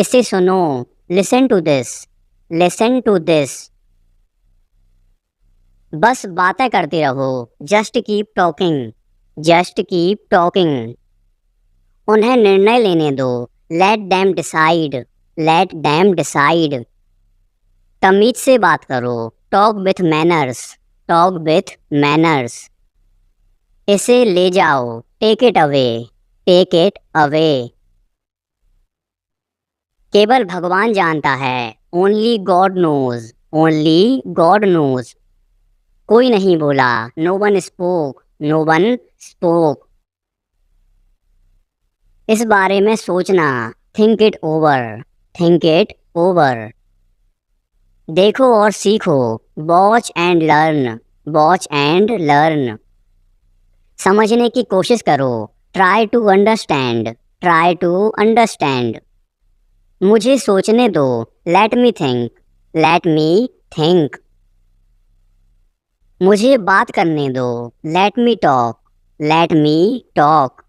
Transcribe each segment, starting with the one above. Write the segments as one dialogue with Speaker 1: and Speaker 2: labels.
Speaker 1: इसे सुनो, listen to this, listen to this. बस बातें करते रहो, just keep talking, just keep talking. उन्हें निर्णय लेने दो, let them decide, let them decide. तमीज से बात करो, talk with manners, talk with manners. इसे ले जाओ, take it away, take it away. केवल भगवान जानता है, only God knows, only God knows. कोई नहीं बोला, no one spoke, no one spoke. इस बारे में सोचना, think it over, think it over. देखो और सीखो, watch and learn, watch and learn. समझने की कोशिश करो, try to understand, try to understand. मुझे सोचने दो, let me think, let me think. मुझे बात करने दो, let me talk, let me talk.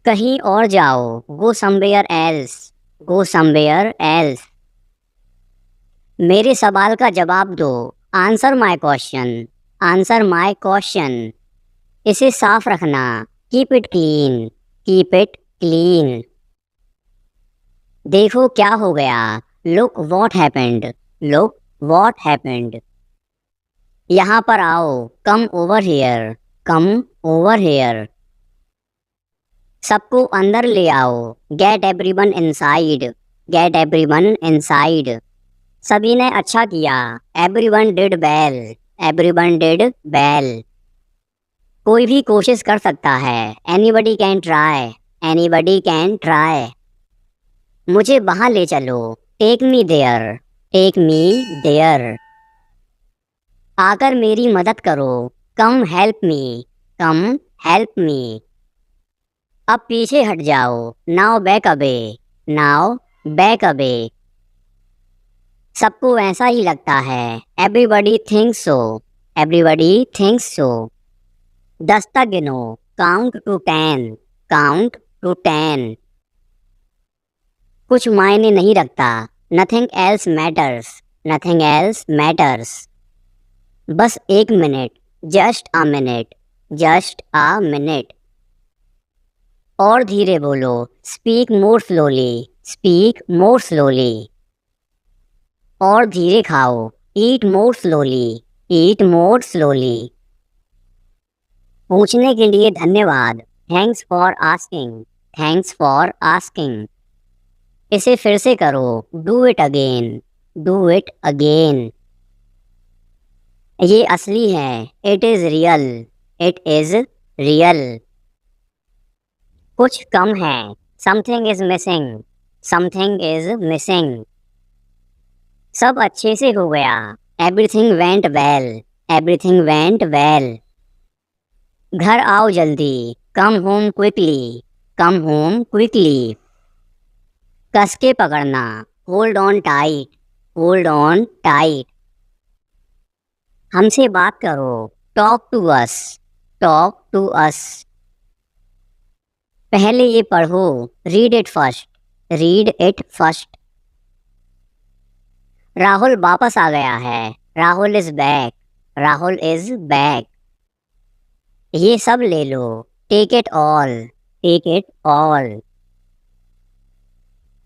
Speaker 1: कहीं और जाओ, go somewhere else, go somewhere else. मेरे सवाल का जवाब दो, answer my question, answer my question. इसे साफ रखना, keep it clean, keep it clean. देखो क्या हो गया, look what happened, look what happened. यहाँ पर आओ, come over here, come over here. सबको अंदर ले आओ, get everyone inside, get everyone inside. सभी ने अच्छा किया, everyone did well, everyone did well. कोई भी कोशिश कर सकता है, anybody can try, anybody can try. मुझे वहाँ ले चलो, take me there, take me there. आकर मेरी मदद करो, कम हेल्प मी, कम हेल्प मी। अब पीछे हट जाओ, now back away, now back away. सबको ऐसा ही लगता है, एवरीबडी थिंक्स सो, एवरीबडी थिंक्स सो। 10 तक गिनो, काउंट टू 10, काउंट टू 10। कुछ मायने नहीं रखता, nothing else matters, nothing else matters. बस 1 minute, just a minute, just a minute. और धीरे बोलो, speak more slowly, speak more slowly. और धीरे खाओ, ईट मोर स्लोली, ईट मोर स्लोली। पूछने के लिए धन्यवाद, thanks for asking, thanks for asking. इसे फिर से करो, do it again, do it again. ये असली है, it is real, it is real. कुछ कम है, something is missing, something is missing. सब अच्छे से हो गया, everything went well, everything went well. घर आओ जल्दी, come home quickly, come home quickly. कस के पकड़ना, hold on tight, hold on tight. हमसे बात करो, talk to us, talk to us. पहले ये पढ़ो, read it first, read it first. Rahul वापस आ गया है, Rahul is back, Rahul is back. ये सब ले लो, take it all, take it all.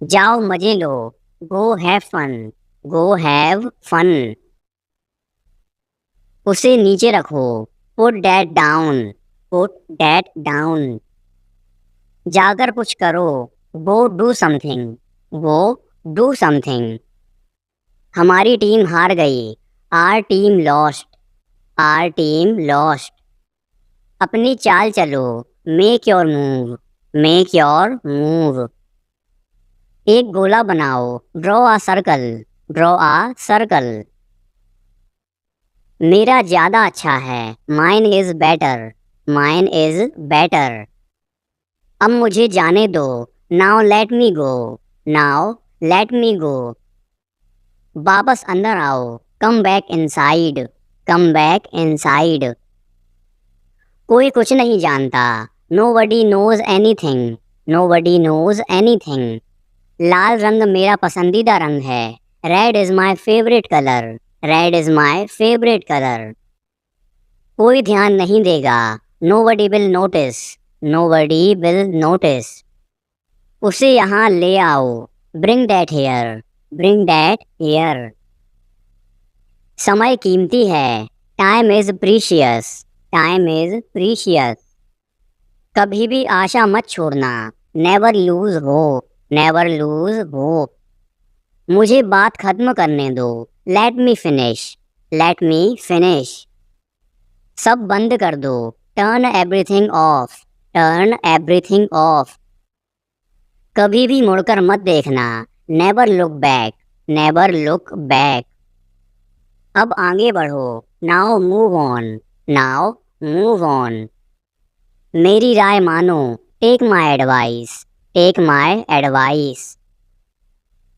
Speaker 1: जाओ मजे लो, go have fun, go have fun. उसे नीचे रखो, put that down, put that down. जाकर कुछ करो, go do something, go do something. हमारी टीम हार गई, our team lost, are team lost. अपनी चाल चलो, make your move, make your move. एक गोला बनाओ, draw a circle, draw a circle. मेरा ज़्यादा अच्छा है, mine is better, mine is better. अब मुझे जाने दो, now let me go, now let me go. वापस अंदर आओ, come back inside, come back inside. कोई कुछ नहीं जानता, nobody knows anything, nobody knows anything. लाल रंग मेरा पसंदीदा रंग है। Red is my favourite colour. Red is my favourite colour. कोई ध्यान नहीं देगा। Nobody will notice. Nobody will notice. उसे यहाँ ले आओ। Bring that here. Bring that here. समय कीमती है। Time is precious. Time is precious. कभी भी आशा मत छोड़ना। Never lose hope. Never lose hope. मुझे बात खत्म करने दो। Let me finish. Let me finish. सब बंद कर दो। Turn everything off. Turn everything off. कभी भी मुड़कर मत देखना। Never look back. Never look back. अब आगे बढ़ो। Now move on. Now move on. मेरी राय मानो। Take my advice. Take my advice.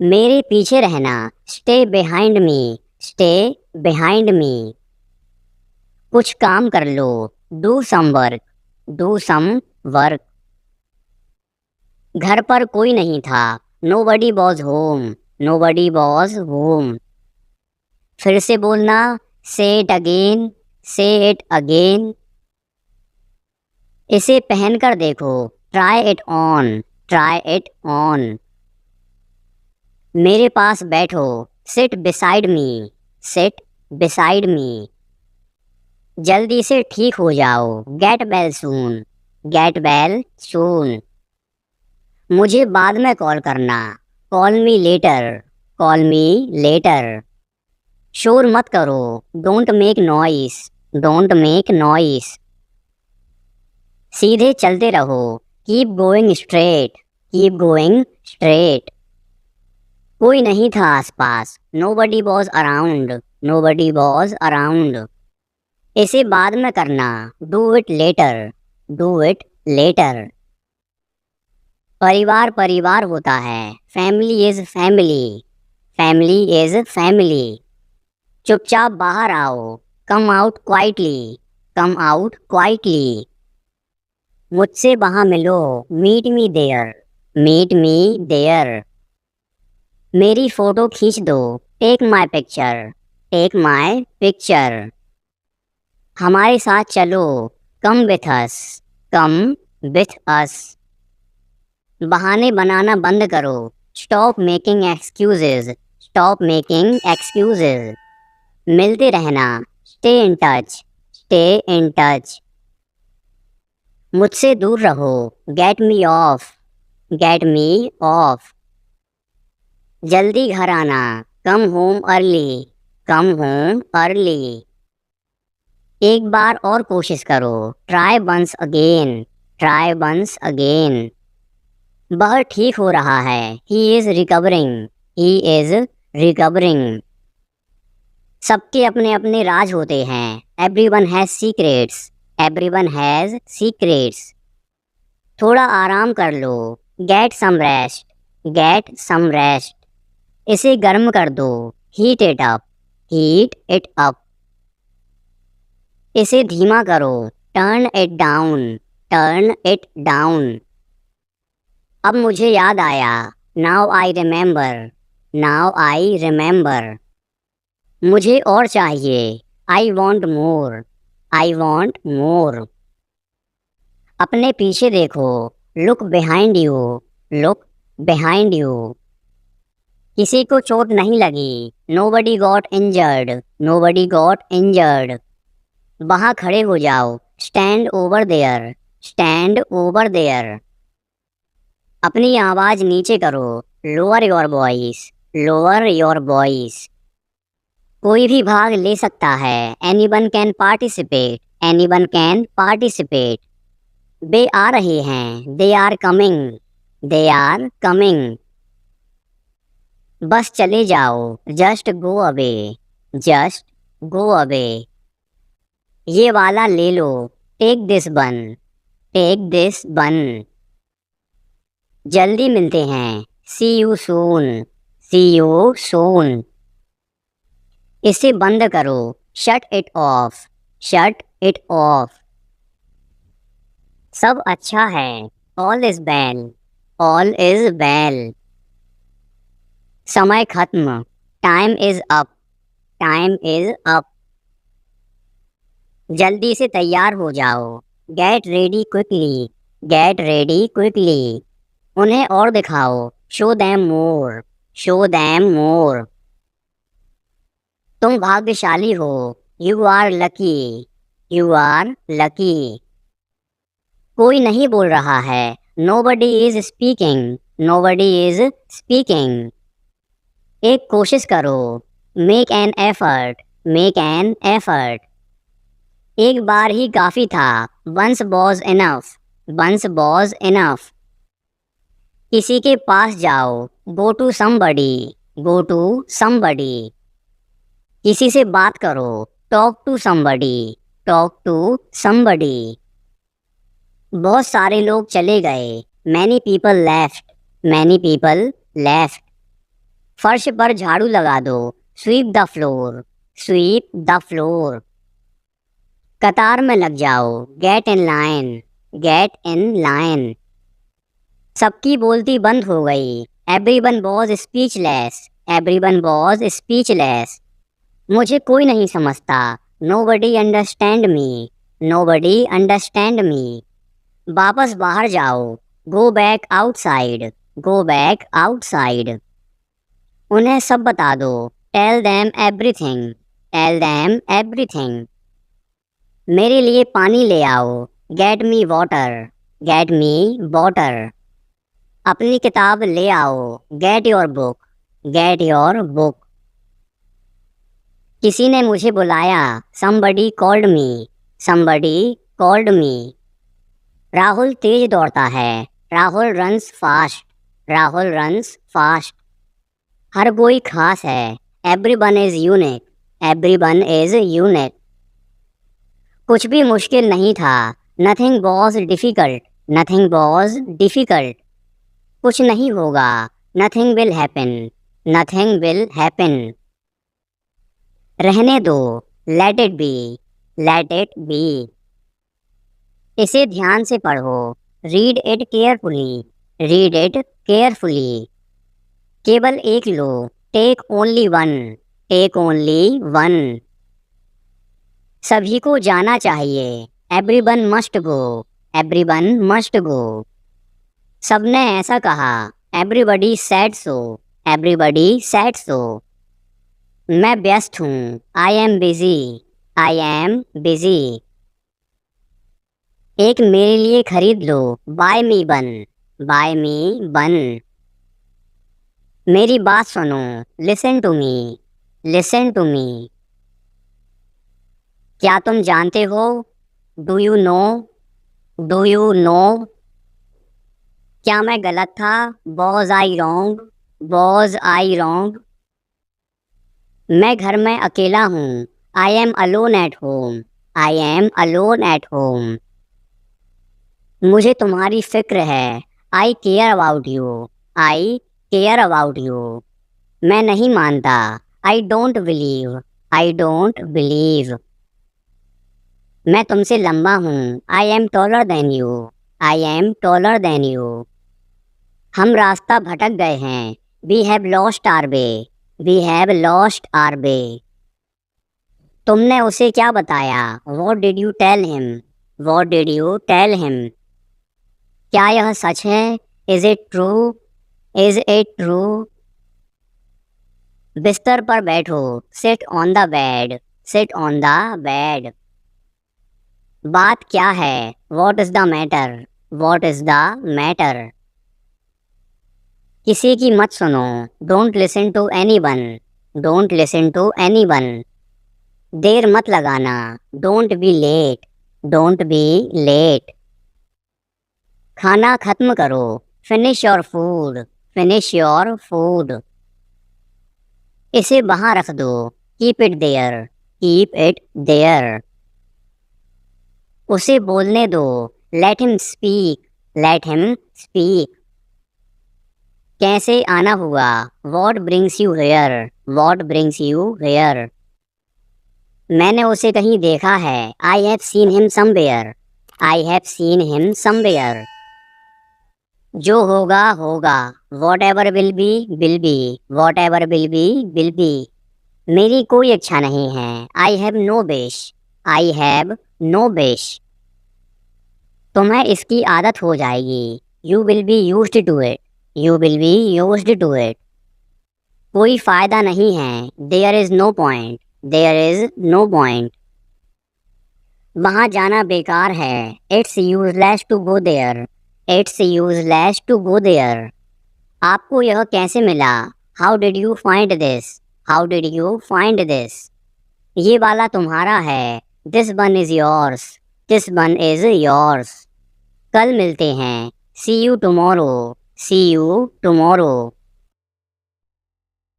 Speaker 1: मेरे पीछे रहना। Stay behind me. Stay behind me. कुछ काम कर लो। Do some work. Do some work. घर पर कोई नहीं था। Nobody was home. Nobody was home. फिर से बोलना। Say it again. Say it again. इसे पहनकर देखो। Try it on. Try it on. मेरे पास बैठो। Sit beside me. Sit beside me. जल्दी से ठीक हो जाओ। Get well soon. Get well soon. मुझे बाद में कॉल करना। Call me later. Call me later. शोर मत करो। Don't make noise. Don't make noise. सीधे चलते रहो। Keep going straight. Keep going straight. कोई नहीं था आसपास। Nobody was around. Nobody was around. इसे बाद में करना। Do it later. Do it later. परिवार परिवार होता है। Family is family. Family is family. चुपचाप बाहर आओ। Come out quietly. Come out quietly. मुझसे वहाँ मिलो। Meet me there. Meet me there. मेरी फ़ोटो खींच दो। Take my picture. Take my picture. हमारे साथ चलो। Come with us. Come with us. बहाने बनाना बंद करो। Stop making excuses. Stop making excuses. मिलते रहना। Stay in touch. Stay in touch. मुझसे दूर रहो। Get me off. Get me off. जल्दी घर आना। Come home early. Come home early. एक बार और कोशिश करो। Try once again. Try once again. वह ठीक हो रहा है। He is recovering. He is recovering. सबके अपने अपने राज होते हैं। Everyone has secrets. Everyone has secrets. थोड़ा आराम कर लो। Get some rest. Get some rest. इसे गर्म कर दो। Heat it up. Heat it up. इसे धीमा करो। Turn it down. Turn it down. अब मुझे याद आया। Now I remember. Now I remember. मुझे और चाहिए। I want more. I want more. अपने पीछे देखो। Look behind you. Look behind you. किसी को चोट नहीं लगी। Nobody got injured. Nobody got injured. वहाँ खड़े हो जाओ। Stand over there. Stand over there. अपनी आवाज़ नीचे करो। Lower your voice. Lower your voice. कोई भी भाग ले सकता है। Anyone can participate. Anyone can participate. वे आ रहे हैं। They are coming. They are coming. बस चले जाओ। Just go away. Just go away. ये वाला ले लो। Take this one. Take this one. जल्दी मिलते हैं। See you soon. See you soon. इसे बंद करो। Shut it off. Shut it off. सब अच्छा है। All is well. All is well. समय खत्म, time is up, time is up. जल्दी से तैयार हो जाओ, get ready quickly, get ready quickly. उन्हें और दिखाओ, show them more, show them more. तुम भाग्यशाली हो, you are lucky, you are lucky. कोई नहीं बोल रहा है, nobody is speaking, nobody is speaking। एक कोशिश करो, make an effort, make an effort। एक बार ही काफ़ी था, once was enough, once was enough। किसी के पास जाओ, go to somebody, go to somebody। किसी से बात करो, talk to somebody, talk to somebody। बहुत सारे लोग चले गए, many people left, many people left. फर्श पर झाड़ू लगा दो, sweep the floor, sweep the floor. कतार में लग जाओ, get in line, get in line. सबकी बोलती बंद हो गई, everyone was speechless, everyone was speechless. मुझे कोई नहीं समझता, nobody understand me, nobody understand me. वापस बाहर जाओ, go back outside, go back outside. उन्हें सब बता दो, tell them everything, tell them everything. मेरे लिए पानी ले आओ, get me water, get me water. अपनी किताब ले आओ, get your book, get your book. किसी ने मुझे बुलाया, somebody called me, somebody called me। Rahul तेज दौड़ता है, Rahul runs fast, Rahul runs fast. हर कोई खास है, everyone is unique, everyone is unique. कुछ भी मुश्किल नहीं था, nothing was difficult, nothing was difficult. कुछ नहीं होगा, nothing will happen, nothing will happen. रहने दो, let it be, let it be. इसे ध्यान से पढ़ो, read it carefully, read it carefully. केवल एक लो, take only one, take only one. सभी को जाना चाहिए, everyone must go, everyone must go. सबने ऐसा कहा, everybody said so, everybody said so. मैं व्यस्त हूँ, I am busy, I am busy. एक मेरे लिए खरीद लो, buy me one, buy me one. मेरी बात सुनो, listen to me, listen to me. क्या तुम जानते हो, do you know, do you know. क्या मैं गलत था, was I wrong, was I wrong. मैं घर में अकेला हूँ, I am alone at home, I am alone at home. मुझे तुम्हारी फिक्र है, I care about you, I care about you. मैं नहीं मानता, I don't believe, I don't believe. मैं तुमसे लंबा हूँ, I am taller than you, I am taller than you. हम रास्ता भटक गए हैं, we have lost our way, we have lost our way. तुमने उसे क्या बताया, what did you tell him, what did you tell him. क्या यह सच है, is it true, is it true. बिस्तर पर बैठो, sit on the bed, sit on the bed. बात क्या है, what is the matter, what is the matter. किसी की मत सुनो, don't listen to anyone, don't listen to anyone. देर मत लगाना, don't be late, don't be late. खाना खत्म करो, finish your food, finish your food. इसे वहाँ रख दो, keep it there, keep it there. उसे बोलने दो, let him speak, let him speak. कैसे आना हुआ, what brings you here, what brings you here. मैंने उसे कहीं देखा है, I have seen him somewhere, I have seen him somewhere. जो होगा होगा, whatever will be will be, whatever will be will be. मेरी कोई इच्छा नहीं है, I have no wish, I have no wish. तुम्हें इसकी आदत हो जाएगी, you will be used to it, you will be used to it. कोई फायदा नहीं है, there is no point, there is no point. वहाँ जाना बेकार है, it's useless to go there, it's useless to go there. आपको यह कैसे मिला, how did you find this, how did you find this. ये वाला तुम्हारा है, this one is yours, this one is yours. कल मिलते हैं, see you tomorrow, see you tomorrow.